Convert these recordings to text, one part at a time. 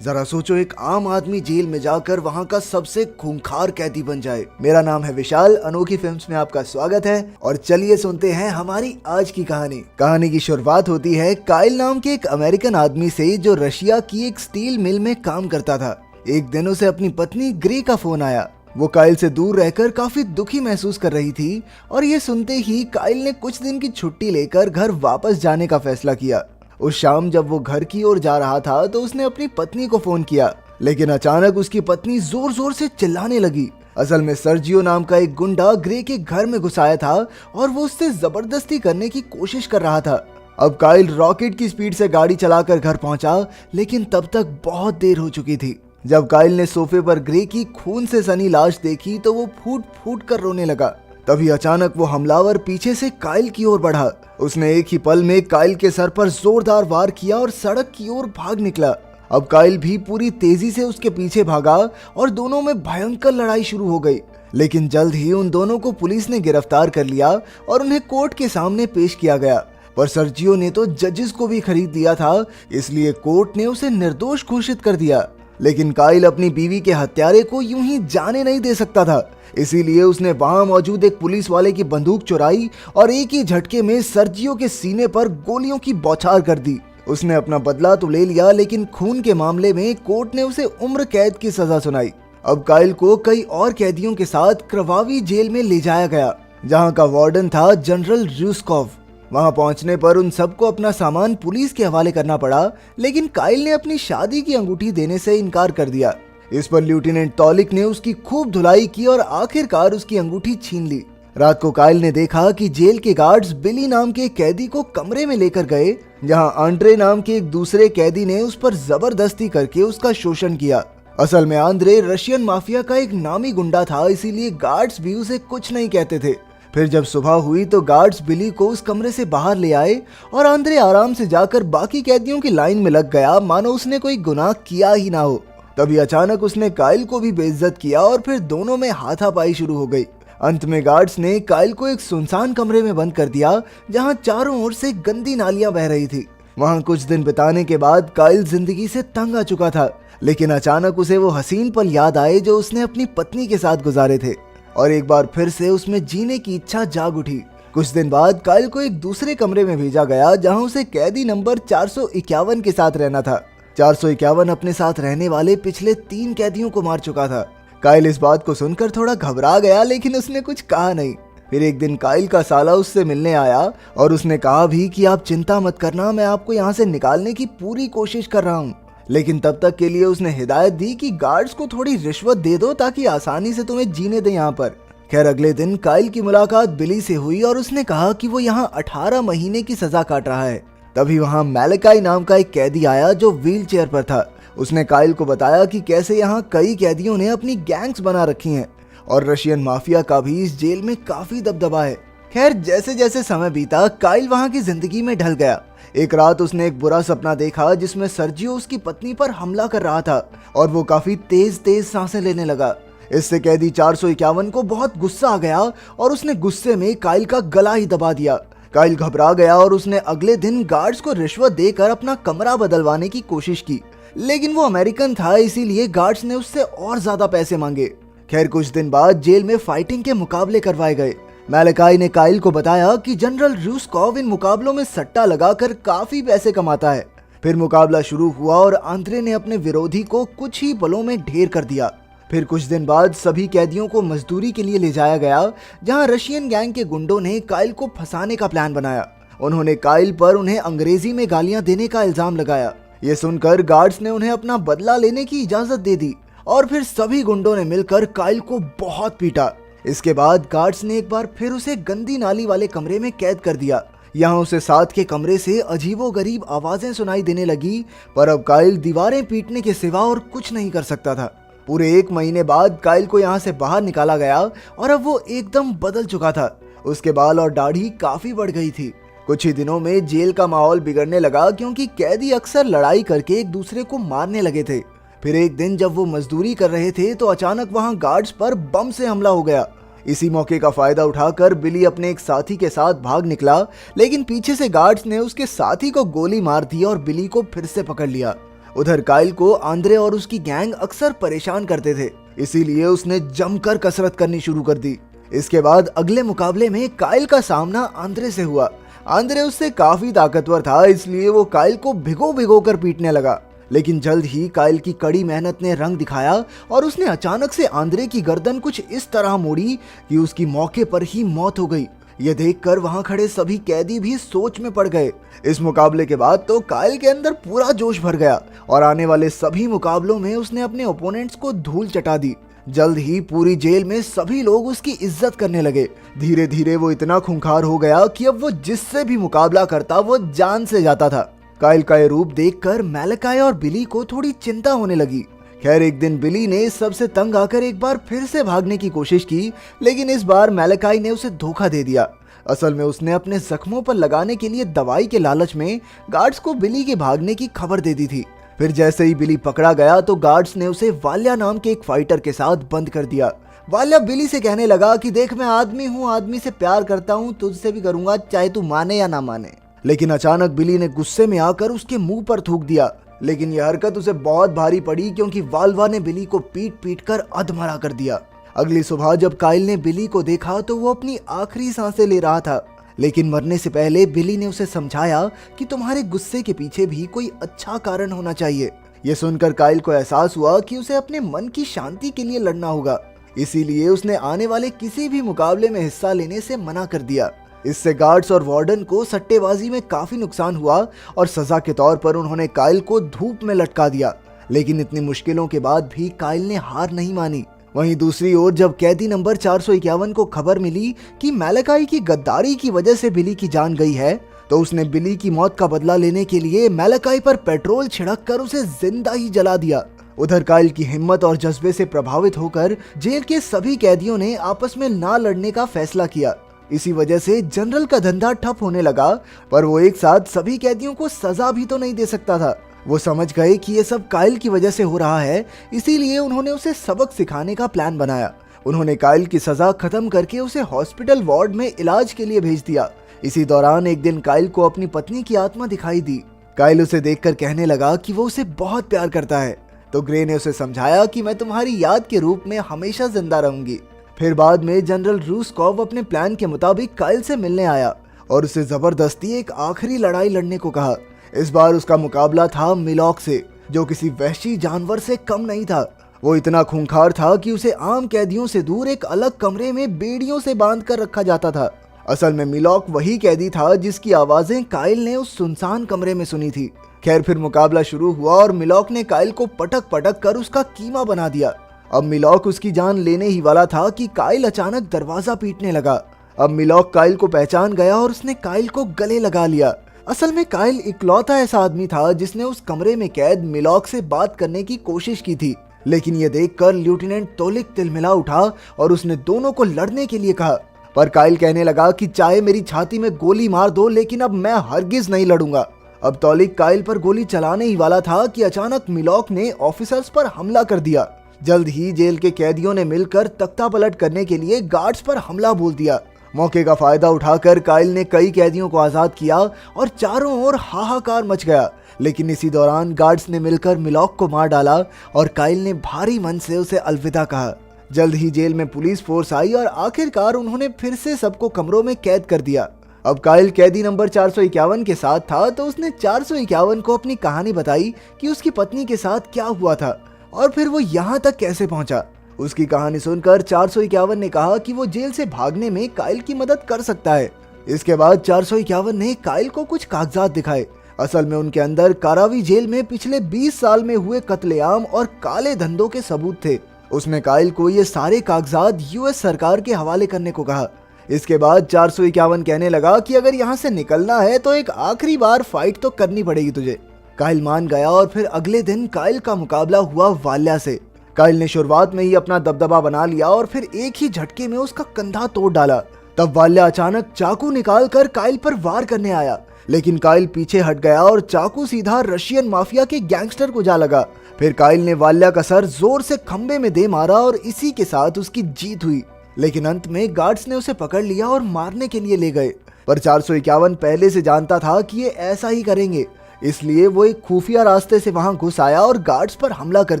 जरा सोचो, एक आम आदमी जेल में जाकर वहाँ का सबसे खूंखार कैदी बन जाए। मेरा नाम है विशाल, अनोखी फिल्म्स में आपका स्वागत है और चलिए सुनते हैं हमारी आज की कहानी। कहानी की शुरुआत होती है काइल नाम के एक अमेरिकन आदमी से जो रशिया की एक स्टील मिल में काम करता था। एक दिन उसे अपनी पत्नी ग्रे का फोन आया। वो काइल से दूर रहकर काफी दुखी महसूस कर रही थी और ये सुनते ही काइल ने कुछ दिन की छुट्टी लेकर घर वापस जाने का फैसला किया। उस शाम जब वो घर की ओर जा रहा था तो उसने अपनी पत्नी को फोन किया, लेकिन अचानक उसकी पत्नी जोर जोर से चिल्लाने लगी। असल में सर्जियो नाम का एक गुंडा ग्रे के घर में घुस आया था और वो उससे जबरदस्ती करने की कोशिश कर रहा था। अब काइल रॉकेट की स्पीड से गाड़ी चलाकर घर पहुंचा, लेकिन तब तक बहुत देर हो चुकी थी। जब काइल ने सोफे पर ग्रे की खून से सनी लाश देखी तो वो फूट फूट कर रोने लगा। तभी अचानक वो हमलावर पीछे से काइल की ओर बढ़ा। उसने एक ही पल में काइल के सर पर जोरदार वार किया और सड़क की ओर भाग निकला। अब काइल भी पूरी तेजी से उसके पीछे भागा और दोनों में भयंकर लड़ाई शुरू हो गई। लेकिन जल्द ही उन दोनों को पुलिस ने गिरफ्तार कर लिया और उन्हें कोर्ट के सामने पेश किया गया। पर सर्जियो ने तो जजेस को भी खरीद दिया था, इसलिए कोर्ट ने उसे निर्दोष घोषित कर दिया। लेकिन काइल अपनी बीवी के हत्यारे को यूं ही जाने नहीं दे सकता था, इसीलिए उसने वहां मौजूद एक पुलिस वाले की बंदूक चुराई और एक ही झटके में सर्जियो के सीने पर गोलियों की बौछार कर दी। उसने अपना बदला तो ले लिया, लेकिन खून के मामले में कोर्ट ने उसे उम्र कैद की सजा सुनाई। अब काइल को कई और कैदियों के साथ क्रवावी जेल में ले जाया गया, जहां का वार्डन था जनरल रूस्कोव। वहां पहुंचने पर उन सबको अपना सामान पुलिस के हवाले करना पड़ा, लेकिन काइल ने अपनी शादी की अंगूठी देने से इनकार कर दिया। इस पर लेफ्टिनेंट तौलिक ने उसकी खूब धुलाई की और आखिरकार उसकी अंगूठी छीन ली। रात को काइल ने देखा कि जेल के गार्ड्स बिली नाम के कैदी को कमरे में लेकर गए, जहां आंद्रे नाम के एक दूसरे कैदी ने उस पर जबरदस्ती करके उसका शोषण किया। असल में आंद्रे रशियन माफिया का एक नामी गुंडा था, इसीलिए गार्ड्स भी उसे कुछ नहीं कहते थे। फिर जब सुबह हुई तो गार्ड्स बिली को उस कमरे से बाहर ले आए और आंद्रे आराम से जाकर बाकी कैदियों की लाइन में लग गया, मानो उसने कोई गुनाह किया ही ना हो। तभी अचानक उसने काइल को भी बेइज्जत किया और फिर दोनों में हाथापाई शुरू हो गई। अंत में गार्ड्स ने काइल को एक सुनसान कमरे में बंद कर दिया, जहां चारों ओर से गंदी नालियां बह रही थी। वहां कुछ दिन बिताने के बाद काइल जिंदगी से तंग आ चुका था, लेकिन अचानक उसे वो हसीन पल याद आए जो उसने अपनी पत्नी के साथ गुजारे थे और एक बार फिर से उसमें जीने की इच्छा जाग उठी। कुछ दिन बाद काइल को एक दूसरे कमरे में भेजा गया, जहां उसे कैदी नंबर 451 के साथ रहना था। 451 अपने साथ रहने वाले पिछले 3 कैदियों को मार चुका था। काइल इस बात को सुनकर थोड़ा घबरा गया, लेकिन उसने कुछ कहा नहीं। फिर एक दिन काइल का साला उससे मिलने आया और उसने कहा भी कि आप चिंता मत करना, मैं आपको यहाँ से निकालने की पूरी कोशिश कर रहा हूँ। लेकिन तब तक के लिए उसने हिदायत दी कि गार्ड्स को थोड़ी रिश्वत दे दो ताकि आसानी से तुम्हें जीने दे यहाँ पर। खैर, अगले दिन काइल की मुलाकात बिली से हुई और उसने कहा कि वो यहाँ 18 महीने की सजा काट रहा है। तभी वहाँ मैलेकाई नाम का एक कैदी आया जो व्हील चेयर पर था। उसने काइल को बताया कि कैसे यहाँ कई कैदियों ने अपनी गैंग्स बना रखी हैं और रशियन माफिया का भी इस जेल में काफी दबदबा है। खैर, जैसे जैसे समय बीता काइल वहाँ की जिंदगी में ढल गया। एक रात उसने एक बुरा सपना देखा जिसमें सर्जियो उसकी पत्नी पर हमला कर रहा था और वो काफी तेज तेज सांसें लेने लगा। इससे कैदी 451 को बहुत गुस्सा आ गया और उसने गुस्से में काइल का गला ही दबा दिया। काइल घबरा गया और उसने अगले दिन गार्ड्स को रिश्वत देकर अपना कमरा बदलवाने की कोशिश की, लेकिन वो अमेरिकन था, इसीलिए गार्ड्स ने उससे और ज्यादा पैसे मांगे। खैर, कुछ दिन बाद जेल में फाइटिंग के मुकाबले करवाए गए। मैलेकाई ने काइल को बताया कि जनरल रूस्कोव इन मुकाबलों में सट्टा लगाकर काफी पैसे कमाता है। फिर मुकाबला शुरू हुआ और आंद्रे ने अपने विरोधी को कुछ ही पलों में ढेर कर दिया। फिर कुछ दिन बाद सभी कैदियों को मजदूरी के लिए ले जाया गया, जहां रशियन गैंग के गुंडों ने काइल को फंसाने का प्लान बनाया। उन्होंने काइल पर उन्हें अंग्रेजी में गालियां देने का इल्जाम लगाया। ये सुनकर गार्ड्स ने उन्हें अपना बदला लेने की इजाजत दे दी और फिर सभी गुंडों ने मिलकर काइल को बहुत पीटा। इसके बाद गार्ड्स ने एक बार फिर उसे गंदी नाली वाले कमरे में कैद कर दिया। यहाँ उसे साथ के कमरे से अजीबोगरीब आवाजें सुनाई देने लगी, पर अब काइल दीवारें पीटने के सिवा और कुछ नहीं कर सकता था। पूरे 1 महीने बाद काइल को यहाँ से बाहर निकाला गया और अब वो एकदम बदल चुका था। उसके बाल और दाढ़ी काफी बढ़ गई थी। कुछ ही दिनों में जेल का माहौल बिगड़ने लगा, क्योंकि कैदी अक्सर लड़ाई करके एक दूसरे को मारने लगे थे। फिर एक दिन जब वो मजदूरी कर रहे थे तो अचानक वहाँ गार्ड्स पर बम से हमला हो गया। इसी मौके का फायदा उठाकर बिली अपने एक साथी के साथ भाग निकला, लेकिन पीछे से गार्ड्स ने उसके साथी को गोली मार दी और बिली को फिर से पकड़ लिया। उधर काइल को आंद्रे और उसकी गैंग अक्सर परेशान करते थे, इसीलिए उसने जमकर कसरत करनी शुरू कर दी। इसके बाद अगले मुकाबले में काइल का सामना आंद्रे से हुआ। आंद्रे उससे काफी ताकतवर था, इसलिए वो काइल को भिगो भिगो कर पीटने लगा। लेकिन जल्द ही काइल की कड़ी मेहनत ने रंग दिखाया और उसने अचानक से आंद्रे की गर्दन कुछ इस तरह मोड़ी कि उसकी मौके पर ही मौत हो गई। यह देखकर वहां खड़े सभी कैदी भी सोच में पड़ गए। इस मुकाबले के बाद तो काइल के अंदर पूरा जोश भर गया और आने वाले सभी मुकाबलों में उसने अपने ओपोनेंट्स को धूल चटा दी। जल्द ही पूरी जेल में सभी लोग उसकी इज्जत करने लगे। धीरे धीरे वो इतना खूंखार हो गया कि अब वो जिससे भी मुकाबला करता वो जान से जाता था। काइल का ये रूप देखकर मैलेकाई और बिली को थोड़ी चिंता होने लगी। खैर एक दिन बिली ने सबसे तंग आकर एक बार फिर से भागने की कोशिश की, लेकिन इस बार मैलेकाई ने उसे धोखा दे दिया। असल में उसने अपने जख्मों पर लगाने के लिए दवाई के लालच में गार्ड्स को बिली के भागने की खबर दे दी थी। फिर जैसे ही बिली पकड़ा गया तो गार्ड्स ने उसे वाल्या नाम के एक फाइटर के साथ बंद कर दिया। वाल्या बिली से कहने लगा कि देख, मैं आदमी हूँ, आदमी से प्यार करता हूँ, तुझसे भी करूंगा, चाहे तू माने या ना माने। लेकिन अचानक बिली ने गुस्से में आकर उसके मुंह पर थूक दिया। लेकिन यह हरकत उसे बहुत भारी पड़ी, क्योंकि वाल्वा ने बिली को पीट पीट कर अधमरा कर दिया। अगली सुबह जब काइल ने बिली को देखा तो वो अपनी आखिरी सांसें ले रहा था। लेकिन मरने से पहले बिली ने उसे समझाया कि तुम्हारे गुस्से के पीछे भी कोई अच्छा कारण होना चाहिए। ये सुनकर काइल को एहसास हुआ कि उसे अपने मन की शांति के लिए लड़ना होगा, इसीलिए उसने आने वाले किसी भी मुकाबले में हिस्सा लेने से मना कर दिया। इससे गार्ड्स और वार्डन को सट्टेबाजी में काफी नुकसान हुआ और सजा के तौर पर उन्होंने काइल को धूप में लटका दिया। लेकिन इतनी मुश्किलों के बाद भी काइल ने हार नहीं मानी। वहीं दूसरी ओर जब कैदी नंबर 451 को खबर मिली कि मैलेकाई की गद्दारी की वजह से बिली की जान गई है, तो उसने बिली की मौत का बदला लेने के लिए मैलेकाई पर पेट्रोल छिड़क कर उसे जिंदा ही जला दिया। उधर काइल की हिम्मत और जज्बे से प्रभावित होकर जेल के सभी कैदियों ने आपस में ना लड़ने का फैसला किया। इसी वजह से जनरल का धंधा ठप होने लगा, पर वो एक साथ सभी कैदियों को सजा भी तो नहीं दे सकता था। वो समझ गए कि ये सब काइल की वजह से हो रहा है, इसीलिए उन्होंने उसे सबक सिखाने का प्लान बनाया। उन्होंने काइल की सजा खत्म करके उसे हॉस्पिटल वार्ड में इलाज के लिए भेज दिया। इसी दौरान एक दिन काइल को अपनी पत्नी की आत्मा दिखाई दी। काइल उसे देखकर कहने लगा कि वो उसे बहुत प्यार करता है। तो ग्रे ने उसे समझाया कि मैं तुम्हारी याद के रूप में हमेशा जिंदा रहूंगी। फिर बाद में जनरल रूस्कोव अपने प्लान के मुताबिक काइल से मिलने आया और उसे जबरदस्ती एक आखिरी लड़ाई लड़ने को कहा। इस बार उसका मुकाबला था मिलॉक से, जो किसी वहशी जानवर से कम नहीं था। वो इतना खूंखार था कि उसे आम कैदियों से दूर एक अलग कमरे में बेड़ियों से बांध कर रखा जाता था। असल में मिलॉक वही कैदी था जिसकी आवाजें काइल ने उस सुनसान कमरे में सुनी थी। खैर फिर मुकाबला शुरू हुआ और मिलॉक ने काइल को पटक पटक कर उसका कीमा बना दिया। अब मिलॉक उसकी जान लेने ही वाला था कि काइल अचानक दरवाजा पीटने लगा। अब मिलॉक काइल को पहचान गया और उसने काइल को गले लगा लिया। असल में काइल इकलौता ऐसा आदमी था जिसने उस कमरे में कैद मिलॉक से बात करने की कोशिश की थी। लेकिन ये देखकर लेफ्टिनेंट तोलिक तिलमिला उठा और उसने दोनों को लड़ने के लिए कहा। पर काइल कहने लगा कि चाहे मेरी छाती में गोली मार दो, लेकिन अब मैं हरगिज नहीं लड़ूंगा। अब तोलिक काइल पर गोली चलाने ही वाला था कि अचानक मिलॉक ने ऑफिसर्स पर हमला कर दिया। जल्द ही जेल के कैदियों ने मिलकर तख्ता पलट करने के लिए गार्ड्स पर हमला बोल दिया। मौके का फायदा उठाकर काइल ने कई कैदियों को आजाद किया और चारों ओर हाहाकार मच गया। लेकिन इसी दौरान गार्ड्स ने मिलकर मिलॉक को मार डाला और काइल ने भारी मन से उसे अलविदा कहा। जल्द ही जेल में पुलिस फोर्स आई और आखिरकार उन्होंने फिर से सबको कमरों में कैद कर दिया। अब काइल कैदी नंबर 451 के साथ था, तो उसने 451 को अपनी कहानी बताई कि उसकी पत्नी के साथ क्या हुआ था और फिर वो यहाँ तक कैसे पहुंचा। उसकी कहानी सुनकर 451 ने कहा कि वो जेल से भागने में काइल की मदद कर सकता है। इसके बाद 451 ने काइल को कुछ कागजात दिखाए। असल में उनके अंदर कारावी जेल में पिछले 20 साल में हुए कत्लेआम और काले धंधों के सबूत थे। उसने काइल को ये सारे कागजात यूएस सरकार के हवाले करने को कहा। इसके बाद 451 कहने लगा कि अगर यहाँ से निकलना है तो एक आखिरी बार फाइट तो करनी पड़ेगी तुझे। काइल मान गया और फिर अगले दिन काइल का मुकाबला हुआ वाल्या से। काइल ने शुरुआत में ही अपना दबदबा बना लिया और फिर एक ही झटके में उसका कंधा तोड़ डाला। तब वाल्या अचानक चाकू निकालकर काइल पर वार करने आया, लेकिन काइल पीछे हट गया और चाकू सीधा रशियन माफिया के गैंगस्टर को जा लगा। फिर काइल ने वाल्या का सर जोर से खंबे में दे मारा और इसी के साथ उसकी जीत हुई। लेकिन अंत में गार्ड्स ने उसे पकड़ लिया और मारने के लिए ले गए। पर 451 पहले से जानता था कि ये ऐसा ही करेंगे, इसलिए वो एक खुफिया रास्ते से वहां घुस आया और गार्ड्स पर हमला कर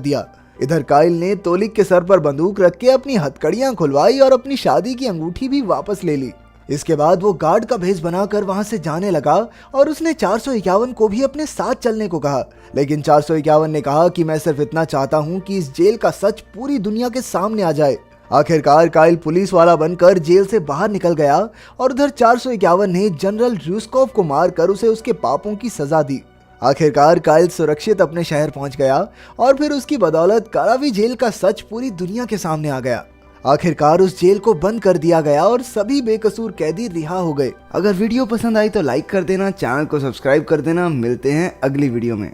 दिया। इधर काइल ने तोलिक के सर पर बंदूक रख के अपनी हथकड़ियां खुलवाई और अपनी शादी की अंगूठी भी वापस ले ली। इसके बाद वो गार्ड का भेष बनाकर वहां से जाने लगा और उसने 451 को भी अपने साथ चलने को कहा, लेकिन 451 ने कहा कि मैं सिर्फ इतना चाहता हूं कि इस जेल का सच पूरी दुनिया के सामने आ जाए। आखिरकार काइल पुलिस वाला बनकर जेल से बाहर निकल गया और उधर 451 ने जनरल र्यूस्कोव को मारकर उसे उसके पापों की सजा दी। आखिरकार काइल सुरक्षित अपने शहर पहुंच गया और फिर उसकी बदौलत कारावी जेल का सच पूरी दुनिया के सामने आ गया। आखिरकार उस जेल को बंद कर दिया गया और सभी बेकसूर कैदी रिहा हो गए। अगर वीडियो पसंद आई तो लाइक कर देना, चैनल को सब्सक्राइब कर देना। मिलते हैं अगली वीडियो में।